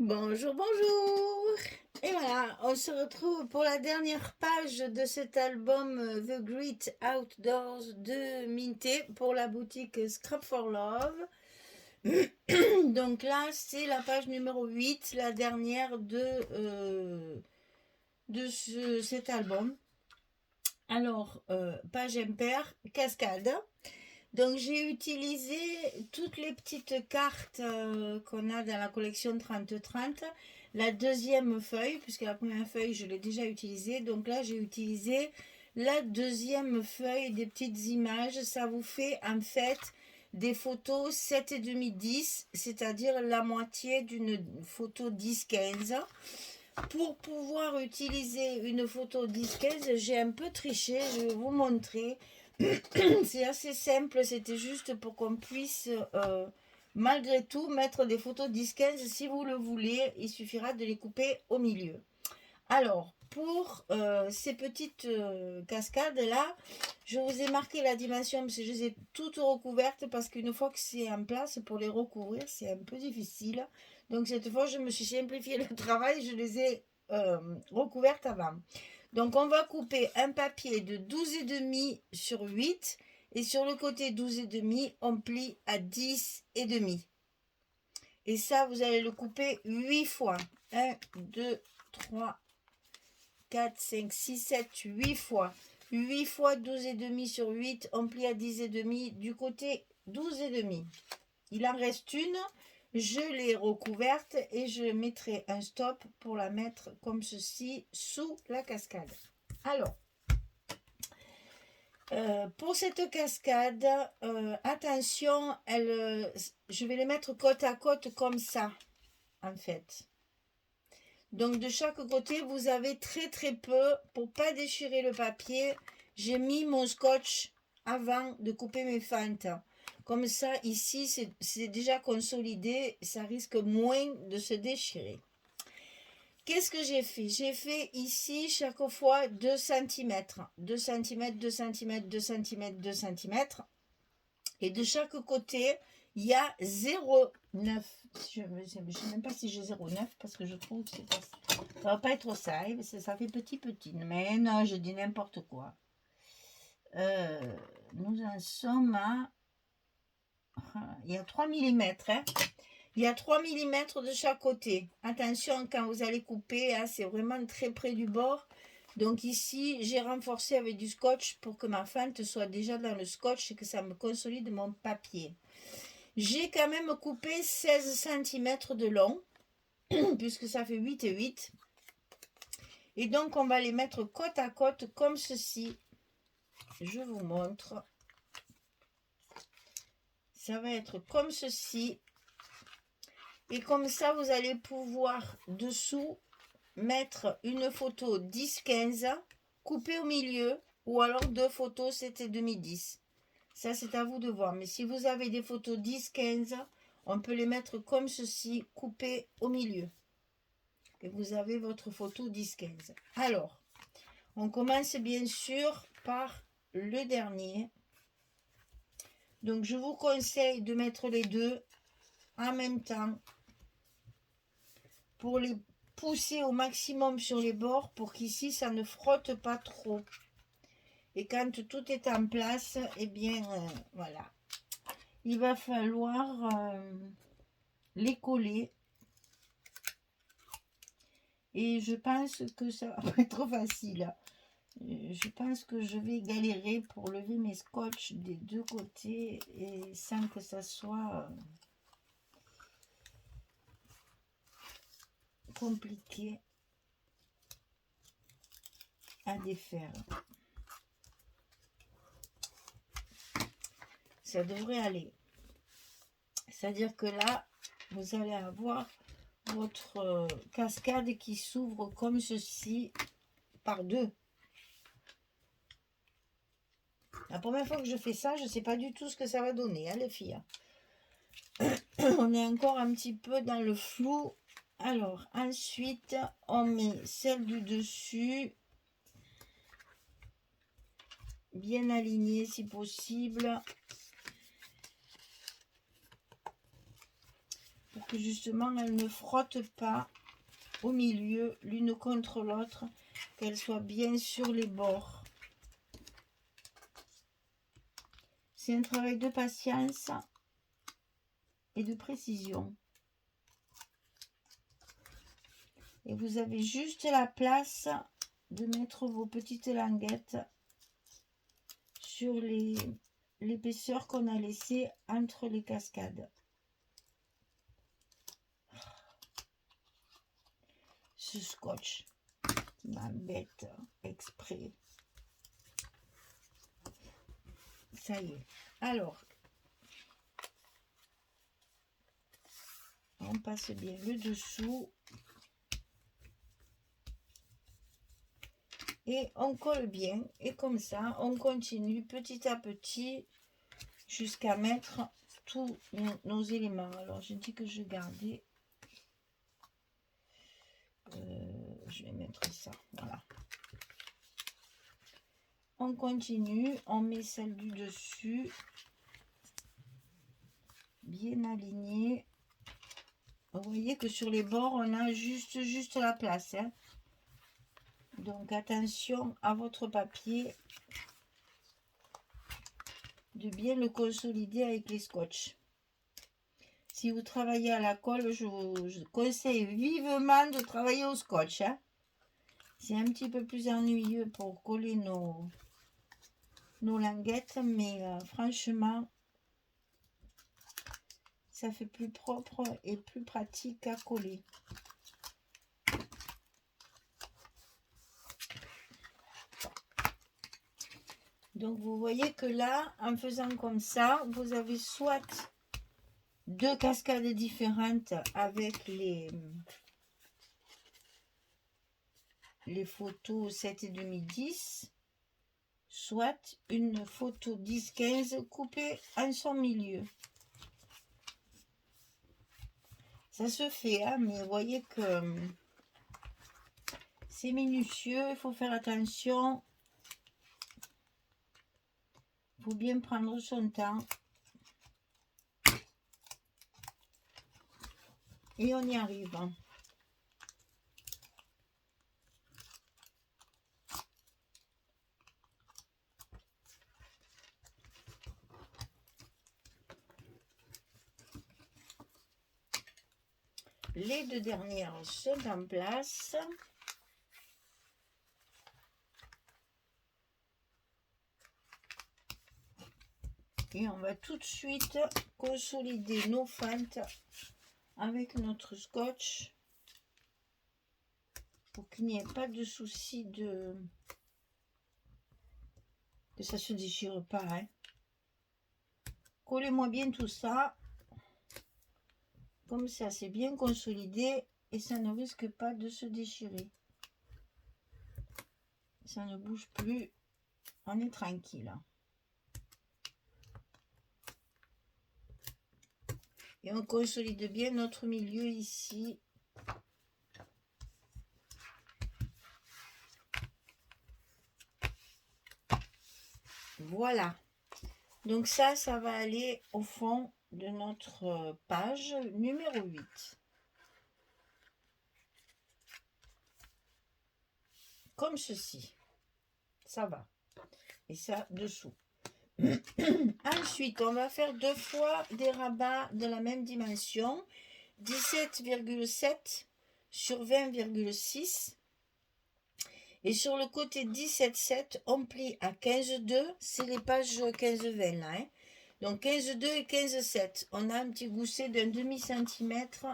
Bonjour, bonjour. Et voilà, on se retrouve pour la dernière page de cet album The Great Outdoors de Minté pour la boutique Scrap for Love. Donc là, c'est la page numéro 8, la dernière de cet album. Alors, page impaire, cascade. Donc j'ai utilisé toutes les petites cartes qu'on a dans la collection 30-30. La deuxième feuille, puisque la première feuille je l'ai déjà utilisée. Donc là j'ai utilisé la deuxième feuille des petites images. Ça vous fait en fait des photos 7,5-10, c'est-à-dire la moitié d'une photo 10-15. Pour pouvoir utiliser une photo 10-15, j'ai un peu triché, je vais vous montrer. C'est assez simple, c'était juste pour qu'on puisse malgré tout mettre des photos 10-15 si vous le voulez. Il suffira de les couper au milieu. Alors, pour ces petites cascades là, je vous ai marqué la dimension parce que je les ai toutes recouvertes, parce qu'une fois que c'est en place, pour les recouvrir c'est un peu difficile. Donc cette fois je me suis simplifié le travail, je les ai recouvertes avant. Donc on va couper un papier de 12,5 sur 8, et sur le côté 12,5 on plie à 10,5. Et ça vous allez le couper 8 fois. 1, 2, 3, 4, 5, 6, 7, 8 fois. 8 fois 12,5 sur 8, on plie à 10,5 du côté 12,5. Il en reste une, je l'ai recouverte et je mettrai un stop pour la mettre comme ceci sous la cascade. Alors, pour cette cascade, attention, je vais les mettre côte à côte comme ça, en fait. Donc de chaque côté, vous avez très très peu, pour pas déchirer le papier. J'ai mis mon scotch avant de couper mes fentes. Comme ça, ici, c'est déjà consolidé, ça risque moins de se déchirer. Qu'est-ce que j'ai fait? J'ai fait ici chaque fois 2 cm. 2 cm, 2 cm, 2 cm, 2 cm. Et de chaque côté, il y a 0,9. Je ne sais même pas si j'ai 0,9 parce que je trouve que ça va pas être ça. Ça fait petit. Mais non, je dis n'importe quoi. Nous en sommes à... Il y a 3 mm. Hein. Il y a 3 mm de chaque côté. Attention quand vous allez couper, hein, c'est vraiment très près du bord. Donc ici, j'ai renforcé avec du scotch pour que ma fente soit déjà dans le scotch et que ça me consolide mon papier. J'ai quand même coupé 16 cm de long, puisque ça fait 8 et 8. Et donc, on va les mettre côte à côte comme ceci. Je vous montre. Ça va être comme ceci. Et comme ça, vous allez pouvoir dessous mettre une photo 10-15 coupée au milieu, ou alors deux photos 7,5-10. Ça, c'est à vous de voir. Mais si vous avez des photos 10-15, on peut les mettre comme ceci, coupées au milieu. Et vous avez votre photo 10-15. Alors, on commence bien sûr par le dernier. Donc, je vous conseille de mettre les deux en même temps pour les pousser au maximum sur les bords pour qu'ici, ça ne frotte pas trop. Et quand tout est en place, eh bien, voilà. Il va falloir les coller. Et je pense que ça va pas être facile. Je pense que je vais galérer pour lever mes scotch des deux côtés et sans que ça soit compliqué à défaire. Ça devrait aller. C'est-à-dire que là, vous allez avoir votre cascade qui s'ouvre comme ceci par deux. La première fois que je fais ça, je ne sais pas du tout ce que ça va donner, hein, les filles. On est encore un petit peu dans le flou. Alors, ensuite, on met celle du dessus, bien alignée si possible. pour que justement elles ne frottent pas au milieu l'une contre l'autre, qu'elles soient bien sur les bords. C'est un travail de patience et de précision. Et vous avez juste la place de mettre vos petites languettes sur l'épaisseur qu'on a laissée entre les cascades. Ce scotch qui m'embête exprès. Ça y est. Alors, on passe bien le dessous. Et on colle bien. Et comme ça, on continue petit à petit jusqu'à mettre tous nos éléments. Alors, je dis que je gardais. Je vais mettre ça. Voilà. On continue. On met celle du dessus. Bien alignée. Vous voyez que sur les bords, on a juste la place. Hein. Donc, attention à votre papier de bien le consolider avec les scotch. Si vous travaillez à la colle, je vous conseille vivement de travailler au scotch. Hein. C'est un petit peu plus ennuyeux pour coller nos languettes, mais franchement, ça fait plus propre et plus pratique à coller. Donc, vous voyez que là, en faisant comme ça, vous avez soit deux cascades différentes avec les photos 7,5 10, soit une photo 10-15 coupée en son milieu. Ça se fait, hein, mais vous voyez que c'est minutieux, il faut faire attention. Il faut bien prendre son temps. Et on y arrive. Les deux dernières sont en place. Et on va tout de suite consolider nos fentes avec notre scotch pour qu'il n'y ait pas de souci que ça se déchire pas. Hein. Collez-moi bien tout ça. Comme ça, c'est bien consolidé et ça ne risque pas de se déchirer. Ça ne bouge plus. On est tranquille. Et on consolide bien notre milieu ici. Voilà. Donc ça va aller au fond de notre page numéro 8. Comme ceci. Ça va. Et ça dessous. Ensuite, on va faire deux fois des rabats de la même dimension. 17,7 sur 20,6. Et sur le côté 17,7, on plie à 15,2. C'est les pages 15-20 là. Hein. Donc 15,2 et 15,7. On a un petit gousset d'un demi-centimètre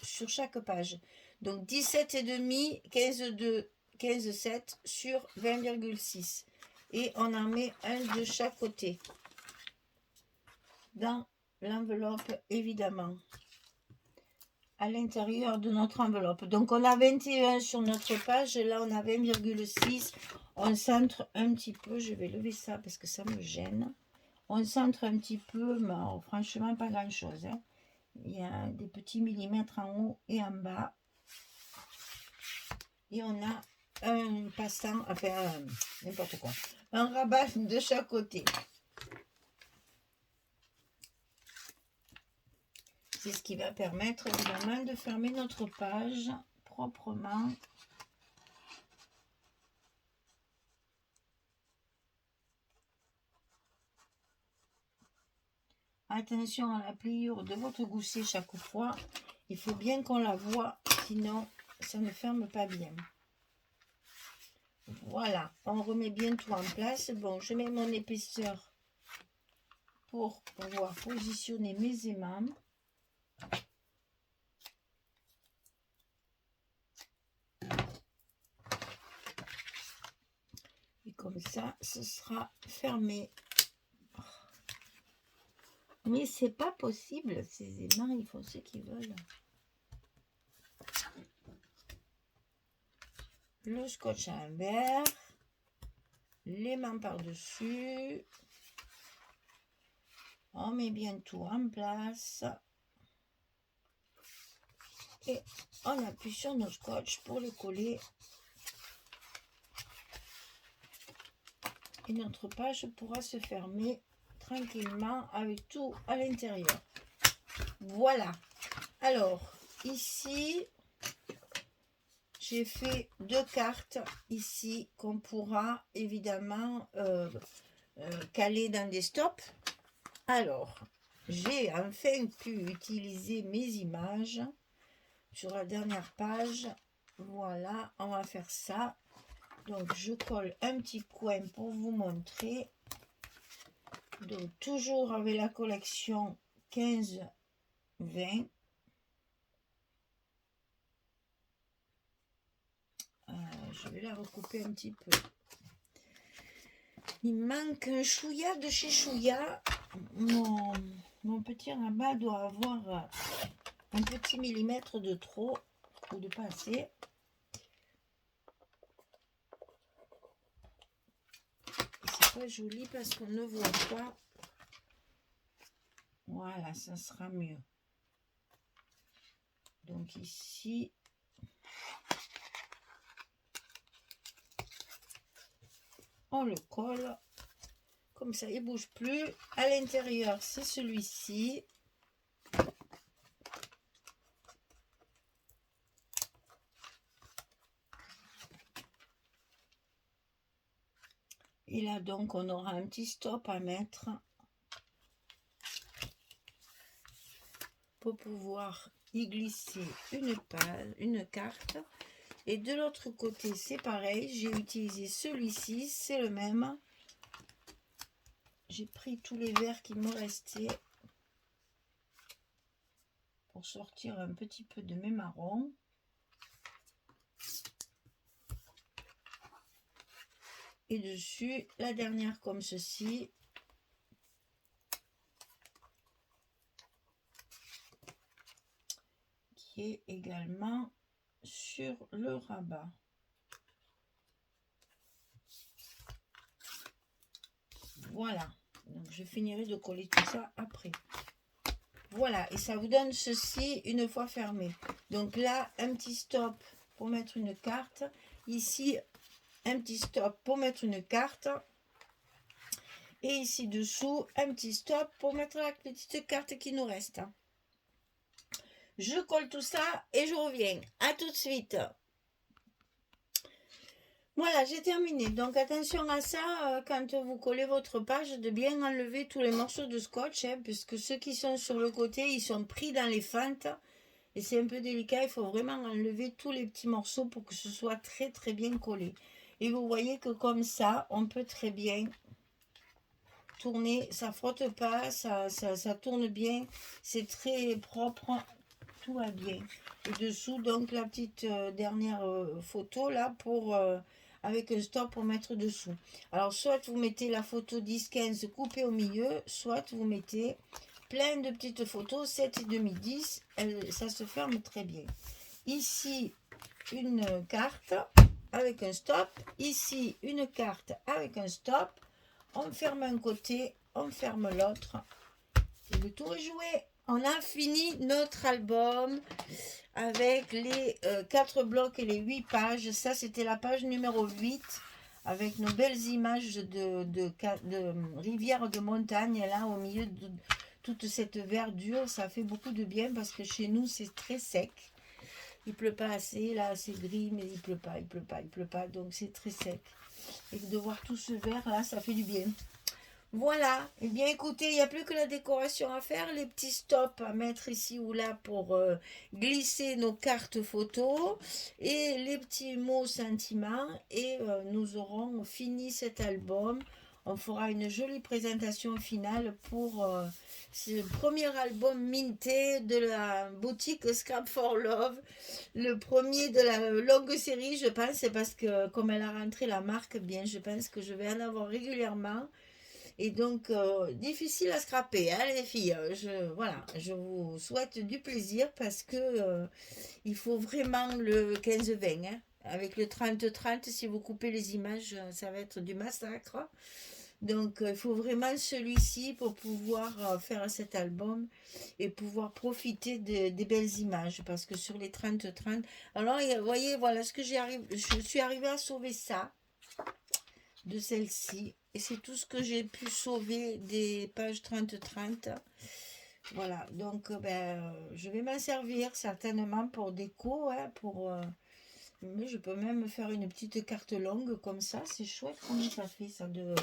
sur chaque page. Donc 17,5, 15,2, 15,7 sur 20,6. Et on en met un de chaque côté. Dans l'enveloppe, évidemment. À l'intérieur de notre enveloppe. Donc on a 21 sur notre page. Là, on a 20,6. On centre un petit peu. Je vais lever ça parce que ça me gêne. On centre un petit peu, mais franchement, pas grand-chose. Hein. Il y a des petits millimètres en haut et en bas. Et on a un passant, enfin, n'importe quoi. Un rabat de chaque côté. C'est ce qui va permettre évidemment de fermer notre page proprement. Attention à la pliure de votre gousset chaque fois. Il faut bien qu'on la voie, sinon ça ne ferme pas bien. Voilà, on remet bien tout en place. Bon, je mets mon épaisseur pour pouvoir positionner mes aimants. Et comme ça, ce sera fermé. Mais c'est pas possible, ces aimants, ils font ce qu'ils veulent. Le scotch à l'envers, l'aimant par-dessus. On met bien tout en place. Et on appuie sur nos scotch pour les coller. Et notre page pourra se fermer tranquillement avec tout à l'intérieur. Voilà. Alors, ici, j'ai fait 2 cartes ici qu'on pourra évidemment caler dans des stops. Alors, j'ai enfin pu utiliser mes images sur la dernière page. Voilà, on va faire ça. Donc, je colle un petit coin pour vous montrer. Donc, toujours avec la collection 15-20. Je vais la recouper un petit peu. Il manque un chouïa de chez Chouïa. Mon petit rabat doit avoir un petit millimètre de trop ou de pas assez. C'est pas joli parce qu'on ne voit pas. Voilà, ça sera mieux. Donc ici, on le colle. Comme ça, il ne bouge plus. À l'intérieur, c'est celui-ci. Et là, donc, on aura un petit stop à mettre pour pouvoir y glisser une carte. Et de l'autre côté, c'est pareil. J'ai utilisé celui-ci, c'est le même. J'ai pris tous les verres qui me restaient pour sortir un petit peu de mes marrons. Et dessus, la dernière comme ceci. Qui est également sur le rabat. Voilà. Donc, je finirai de coller tout ça après. Voilà. Et ça vous donne ceci une fois fermé. Donc là, un petit stop pour mettre une carte. Ici, un petit stop pour mettre une carte. Et ici dessous, un petit stop pour mettre la petite carte qui nous reste. Je colle tout ça et je reviens. À tout de suite. Voilà, j'ai terminé. Donc, attention à ça, quand vous collez votre page, de bien enlever tous les morceaux de scotch, hein, puisque ceux qui sont sur le côté, ils sont pris dans les fentes. Et c'est un peu délicat, il faut vraiment enlever tous les petits morceaux pour que ce soit très très bien collé. Et vous voyez que comme ça, on peut très bien tourner. Ça frotte pas, ça tourne bien. C'est très propre, tout va bien. Et dessous, donc, la petite dernière photo, là, pour... avec un stop pour mettre dessous. Alors, soit vous mettez la photo 10-15 coupée au milieu, soit vous mettez plein de petites photos, 7,5, 10, ça se ferme très bien. Ici, une carte avec un stop. Ici, une carte avec un stop. On ferme un côté, on ferme l'autre. Et le tour est joué. On a fini notre album avec les 4 blocs et les 8 pages. Ça, c'était la page numéro 8 avec nos belles images de rivières de montagne là au milieu toute cette verdure, ça fait beaucoup de bien parce que chez nous, c'est très sec. Il pleut pas assez, là, c'est gris, mais il pleut pas, il pleut pas, il pleut pas, donc c'est très sec. Et de voir tout ce vert, là, ça fait du bien. Voilà, eh bien écoutez, il n'y a plus que la décoration à faire, les petits stops à mettre ici ou là pour glisser nos cartes photos et les petits mots sentiments et nous aurons fini cet album. On fera une jolie présentation finale pour ce premier album minté de la boutique Scrap for Love, le premier de la longue série, je pense, parce que comme elle a rentré la marque, bien, je pense que je vais en avoir régulièrement. Et donc, difficile à scraper, hein, les filles. Voilà, je vous souhaite du plaisir parce que il faut vraiment le 15-20. Hein. Avec le 30-30, si vous coupez les images, ça va être du massacre. Donc, il faut vraiment celui-ci pour pouvoir faire cet album et pouvoir profiter des belles images. Parce que sur les 30-30, alors, vous voyez, voilà ce que je suis arrivée à sauver ça de celle-ci. Et c'est tout ce que j'ai pu sauver des pages 30-30. Voilà, donc je vais m'en servir certainement pour déco, hein, mais je peux même faire une petite carte longue comme ça. C'est chouette comment ça fait ça de...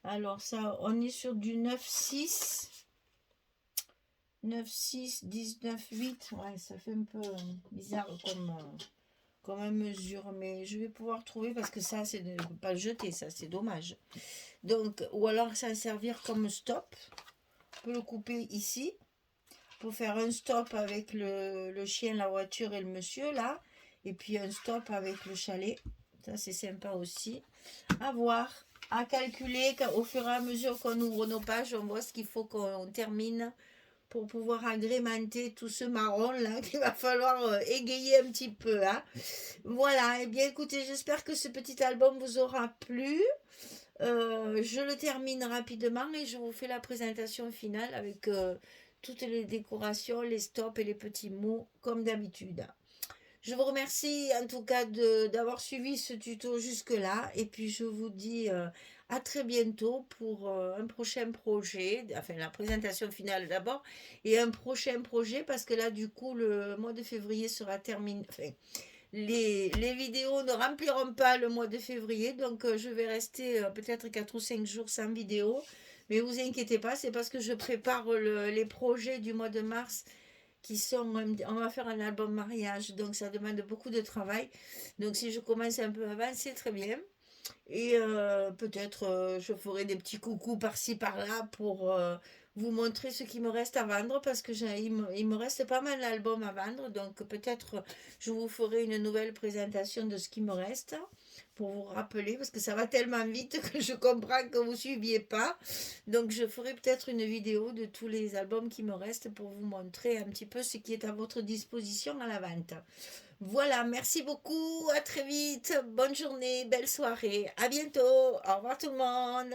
Alors ça, on est sur du 9-6. 9-6, 19-8. Ouais, ça fait un peu bizarre comme mesure, mais je vais pouvoir trouver parce que ça, c'est de ne pas le jeter, ça, c'est dommage. Donc, ou alors s'en servir comme stop. On peut le couper ici pour faire un stop avec le chien, la voiture et le monsieur là. Et puis un stop avec le chalet. Ça, c'est sympa aussi. À voir, à calculer au fur et à mesure qu'on ouvre nos pages, on voit ce qu'il faut qu'on termine pour pouvoir agrémenter tout ce marron là qu'il va falloir égayer un petit peu. Hein. Voilà, et bien écoutez, j'espère que ce petit album vous aura plu. Je le termine rapidement et je vous fais la présentation finale avec toutes les décorations, les stops et les petits mots comme d'habitude. Je vous remercie en tout cas d'avoir suivi ce tuto jusque-là et puis je vous dis à très bientôt pour un prochain projet, enfin la présentation finale d'abord et un prochain projet parce que là du coup le mois de février sera terminé, enfin les vidéos ne rempliront pas le mois de février, donc je vais rester peut-être 4 ou 5 jours sans vidéo. Mais vous inquiétez pas, c'est parce que je prépare les projets du mois de mars qui sont... On va faire un album mariage, donc ça demande beaucoup de travail. Donc si je commence un peu avant, c'est très bien. Et peut-être je ferai des petits coucous par-ci par-là pour vous montrer ce qui me reste à vendre parce que il me reste pas mal d'albums à vendre. Donc peut-être je vous ferai une nouvelle présentation de ce qui me reste pour vous rappeler parce que ça va tellement vite que je comprends que vous ne suiviez pas. Donc je ferai peut-être une vidéo de tous les albums qui me restent pour vous montrer un petit peu ce qui est à votre disposition à la vente. Voilà, merci beaucoup, à très vite, bonne journée, belle soirée, à bientôt, au revoir tout le monde.